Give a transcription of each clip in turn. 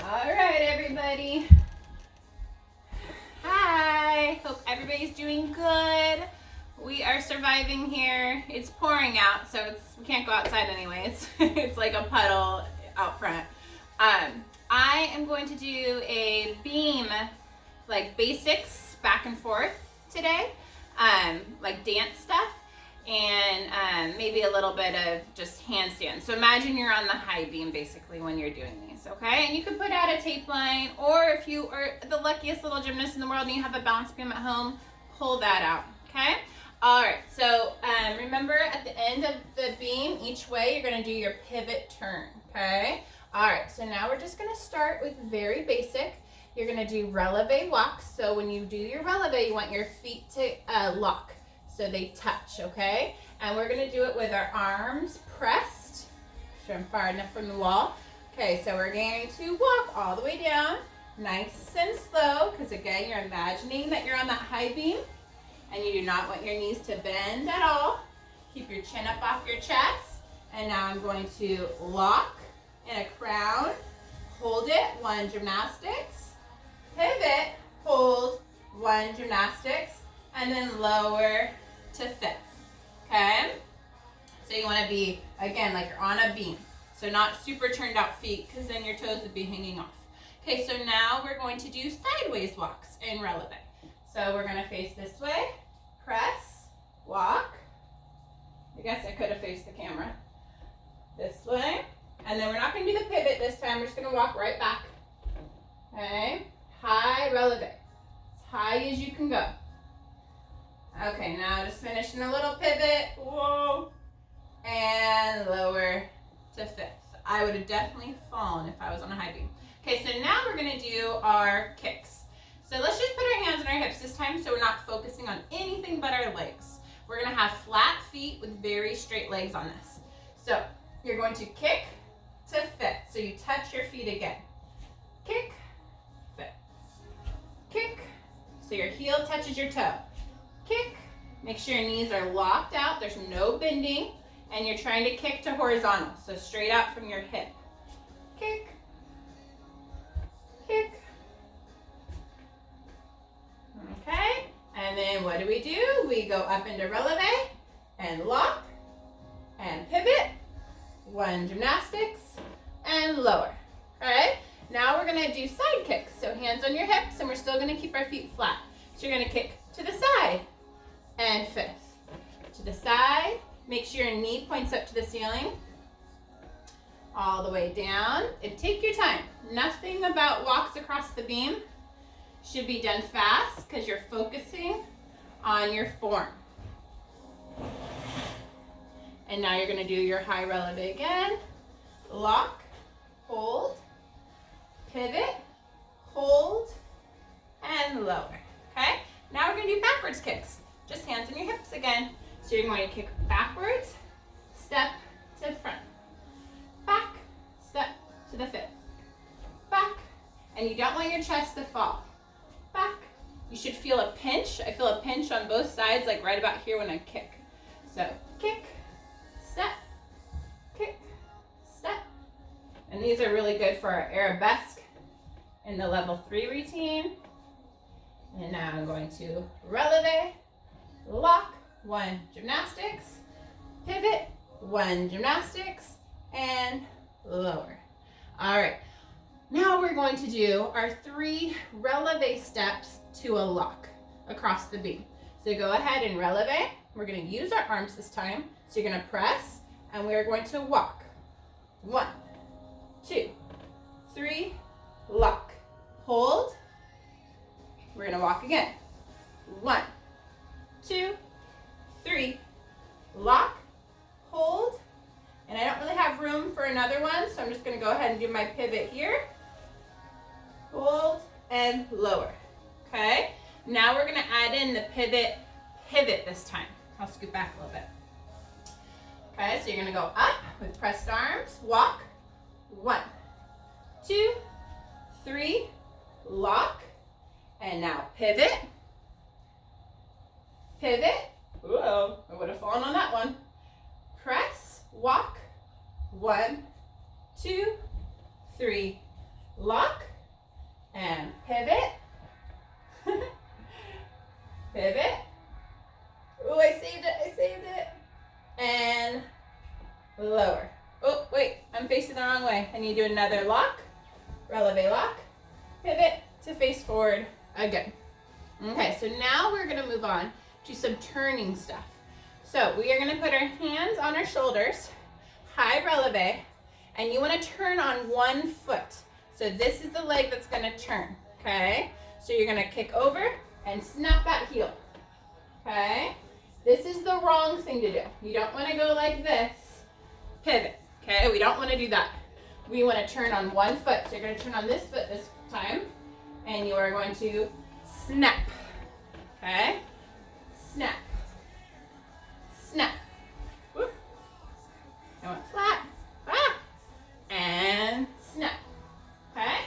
All right, everybody. Hi. Hope everybody's doing good. We are surviving here. It's pouring out, so we can't go outside anyways. It's like a puddle out front. I am going to do a beam, like basics back and forth today, like dance stuff, and maybe a little bit of just handstand. So imagine you're on the high beam basically when you're doing these, okay? And you can put out a tape line, or if you are the luckiest little gymnast in the world and you have a balance beam at home, pull that out, okay? All right, so remember at the end of the beam, each way, you're gonna do your pivot turn, okay? All right, so now we're just gonna start with very basic. You're gonna do releve walks. So when you do your releve, you want your feet to lock so they touch, okay? And we're gonna do it with our arms pressed. Sure I'm far enough from the wall. Okay, so we're going to walk all the way down, nice and slow, because again, you're imagining that you're on that high beam, and you do not want your knees to bend at all. Keep your chin up off your chest. And now I'm going to lock in a crown, hold it, 1 gymnastics, pivot, hold, 1 gymnastics, and then lower to 5th, okay? So you wanna be, again, like you're on a beam. So not super turned out feet, because then your toes would be hanging off. Okay, so now we're going to do sideways walks in releve. So we're gonna face this way, press, walk. I guess I could have faced the camera. This way. And then we're not gonna do the pivot this time, we're just gonna walk right back. Okay, high releve, as high as you can go. Okay, now just finishing a little pivot, whoa, and lower to 5th. I would have definitely fallen if I was on a high beam. Okay, so now we're gonna do our kicks. So let's just put our hands on our hips this time so we're not focusing on anything but our legs. We're gonna have flat feet with very straight legs on this. So you're going to kick to 5th. So you touch your feet again. Kick, 5th. Kick, so your heel touches your toe. Kick, make sure your knees are locked out, there's no bending, and you're trying to kick to horizontal, so straight out from your hip. Kick, kick. Okay, and then what do? We go up into releve, and lock, and pivot, 1 gymnastics, and lower. All right, now we're gonna do side kicks. So hands on your hips, and we're still gonna keep our feet flat. So you're gonna kick to the side, and 5th. To the side, make sure your knee points up to the ceiling. All the way down, and take your time. Nothing about walks across the beam should be done fast, because you're focusing on your form. And now you're gonna do your high releve again. Lock, hold, pivot, hold, and lower, okay? Now we're gonna do backwards kicks. Just hands on your hips again. So you're going to kick backwards, step to front, back, step to the 5th, back, and you don't want your chest to fall, back. You should feel a pinch. I feel a pinch on both sides, like right about here when I kick. So kick, step, step. And these are really good for our arabesque in the level 3 routine. And now I'm going to releve, lock, 1 gymnastics, pivot, 1 gymnastics, and lower. All right, now we're going to do our 3 releve steps to a lock across the beam. So go ahead and releve. We're gonna use our arms this time. So you're gonna press, and we're going to walk. 1, 2, 3, lock, hold. We're gonna walk again. 1, 2, 3, lock, hold, and I don't really have room for another one, so I'm just gonna go ahead and do my pivot here. Hold and lower, okay? Now we're gonna add in the pivot this time. I'll scoot back a little bit. Okay, so you're gonna go up with pressed arms, walk, 1, 2, 3, lock, and now pivot, pivot. Whoa, I would have fallen on that one. Press, walk, 1, 2, 3, lock, and pivot, pivot. Oh, I saved it, and lower. Oh, wait, I'm facing the wrong way. I need to do another lock, releve lock, pivot to face forward again. Okay, so now we're gonna move on to some turning stuff. So we are gonna put our hands on our shoulders, high releve, and you wanna turn on one foot. So this is the leg that's gonna turn, okay? So you're gonna kick over and snap that heel, okay? This is the wrong thing to do. You don't wanna go like this, pivot, okay? We don't wanna do that. We wanna turn on one foot. So you're gonna turn on this foot this time, and you are going to snap, okay? Snap, snap. Whoop. I went flat, and snap, okay?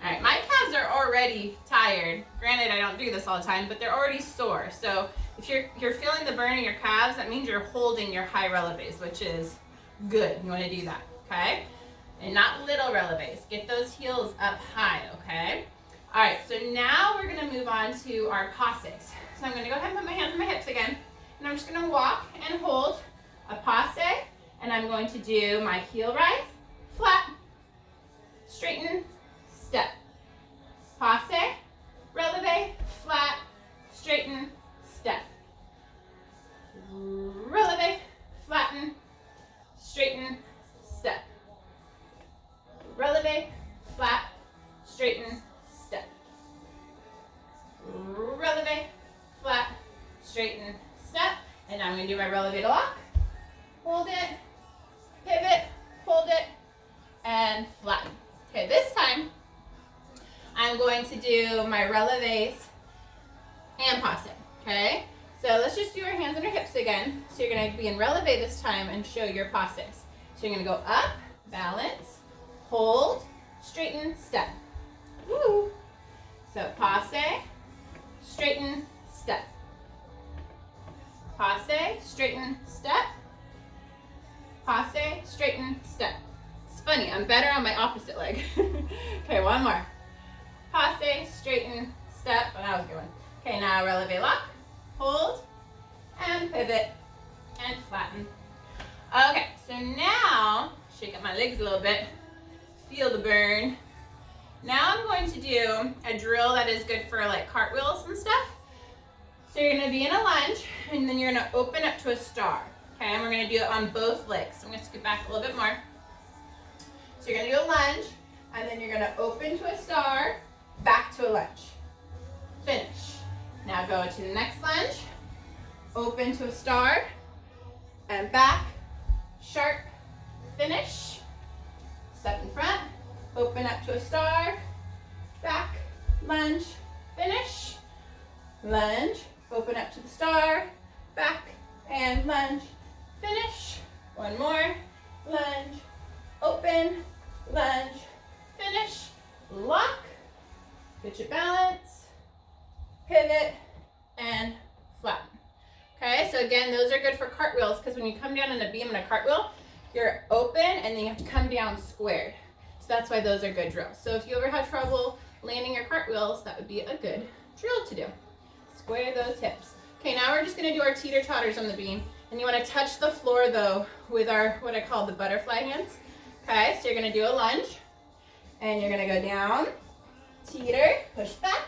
All right, my calves are already tired. Granted, I don't do this all the time, but they're already sore. So if you're feeling the burn in your calves, that means you're holding your high releves, which is good. You wanna do that, okay? And not little releves. Get those heels up high, okay? All right, so now we're gonna move on to our passes. So I'm gonna go ahead and put my hands on my hips again, and I'm just gonna walk and hold a passe, and I'm going to do my heel rise, flat, straighten, step. Passe, releve, flat, straighten, step. Releve, flatten, straighten, step. Releve, flat, straighten, step. Releve, flat, straighten, step. And now I'm going to do my releve lock. Hold it, pivot, hold it, and flatten. Okay, this time I'm going to do my releves and passe, okay? So let's just do our hands on our hips again. So you're going to be in releve this time and show your passes. So you're going to go up, balance, hold, straighten, step. Woo! So passe, straighten, step. Passe, straighten, step. Passe, straighten, step. It's funny, I'm better on my opposite leg. Okay, one more. Passe, straighten, step. Oh, that was a good one. Okay, now releve lock, hold, and pivot, and flatten. Okay, so now, shake up my legs a little bit, feel the burn. Now I'm going to do a drill that is good for like cartwheels and stuff. So you're gonna be in a lunge, and then you're gonna open up to a star. Okay, and we're gonna do it on both legs. So I'm gonna scoot back a little bit more. So you're gonna do a lunge, and then you're gonna open to a star, back to a lunge. Finish. Now go to the next lunge, open to a star, and back, sharp, finish. Step in front, open up to a star, back, lunge, finish. Lunge, open up to the star, back, and lunge, finish. One more, lunge, open, lunge, finish, lock, get your balance, pivot, and flatten. Okay, so again, those are good for cartwheels because when you come down in a beam in a cartwheel, you're open and then you have to come down squared. So that's why those are good drills. So if you ever have trouble landing your cartwheels, that would be a good drill to do. Square those hips. Okay, now we're just gonna do our teeter-totters on the beam. And you wanna touch the floor though with our, what I call the butterfly hands. Okay, so you're gonna do a lunge and you're gonna go down, teeter, push back,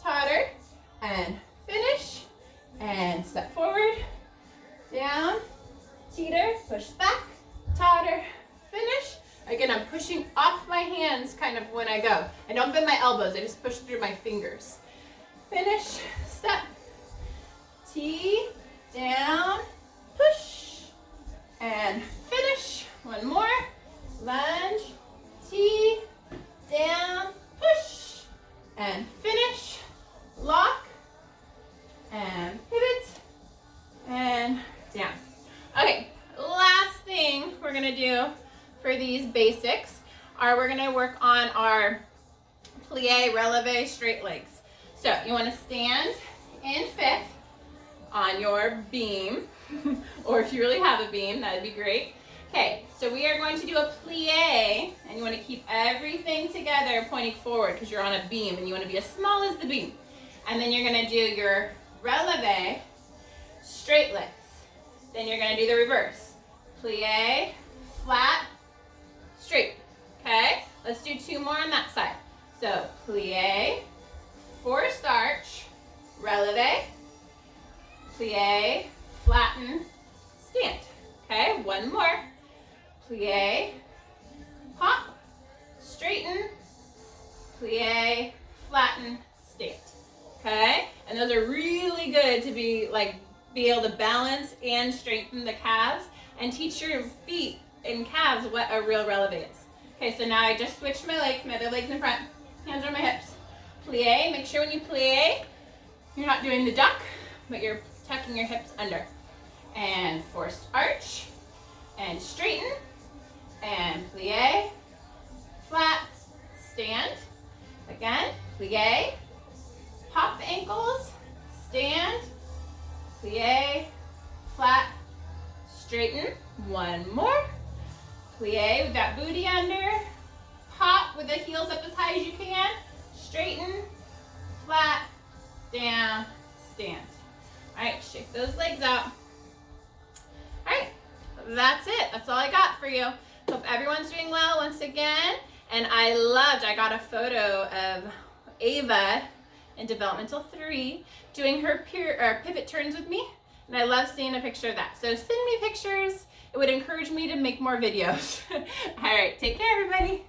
totter, and finish, and step forward, down, teeter, push back, totter, finish. Again, I'm pushing off my hands kind of when I go. I don't bend my elbows, I just push through my fingers. Finish, step, T, down, push, and finish. One more, lunge, T, down, push, and finish, lock, and pivot, and down. Okay, last thing we're gonna do for these basics are we're gonna work on our plie, releve, straight legs. So you wanna stand in fifth on your beam, or if you really have a beam, that'd be great. Okay, so we are going to do a plie, and you want to keep everything together pointing forward because you're on a beam and you want to be as small as the beam. And then you're going to do your releve, straight legs. Then you're going to do the reverse. Plie, flat, straight. Okay, let's do 2 more on that side. So plie, forced arch, releve, plie, flatten, stand. Okay, 1 more. Plie, hop, straighten, plie, flatten, stand. Okay, and those are really good to be able to balance and straighten the calves and teach your feet and calves what a real releve is. Okay, so now I just switched my legs, my other leg's in front, hands on my hips. Plie, make sure when you plie, you're not doing the duck, but you're tucking your hips under. And forced arch, and straighten, and plie, flat, stand. Again, plie, pop the ankles, stand, plie, flat, straighten. 1 more. Plie with that booty under, pop with the heels up as high as you can, straighten, flat, down, stand. All right, shake those legs out. All right, that's it. That's all I got for you. Hope everyone's doing well once again. And I got a photo of Ava in developmental 3 doing her pivot turns with me. And I love seeing a picture of that. So send me pictures. It would encourage me to make more videos. All right, take care, everybody.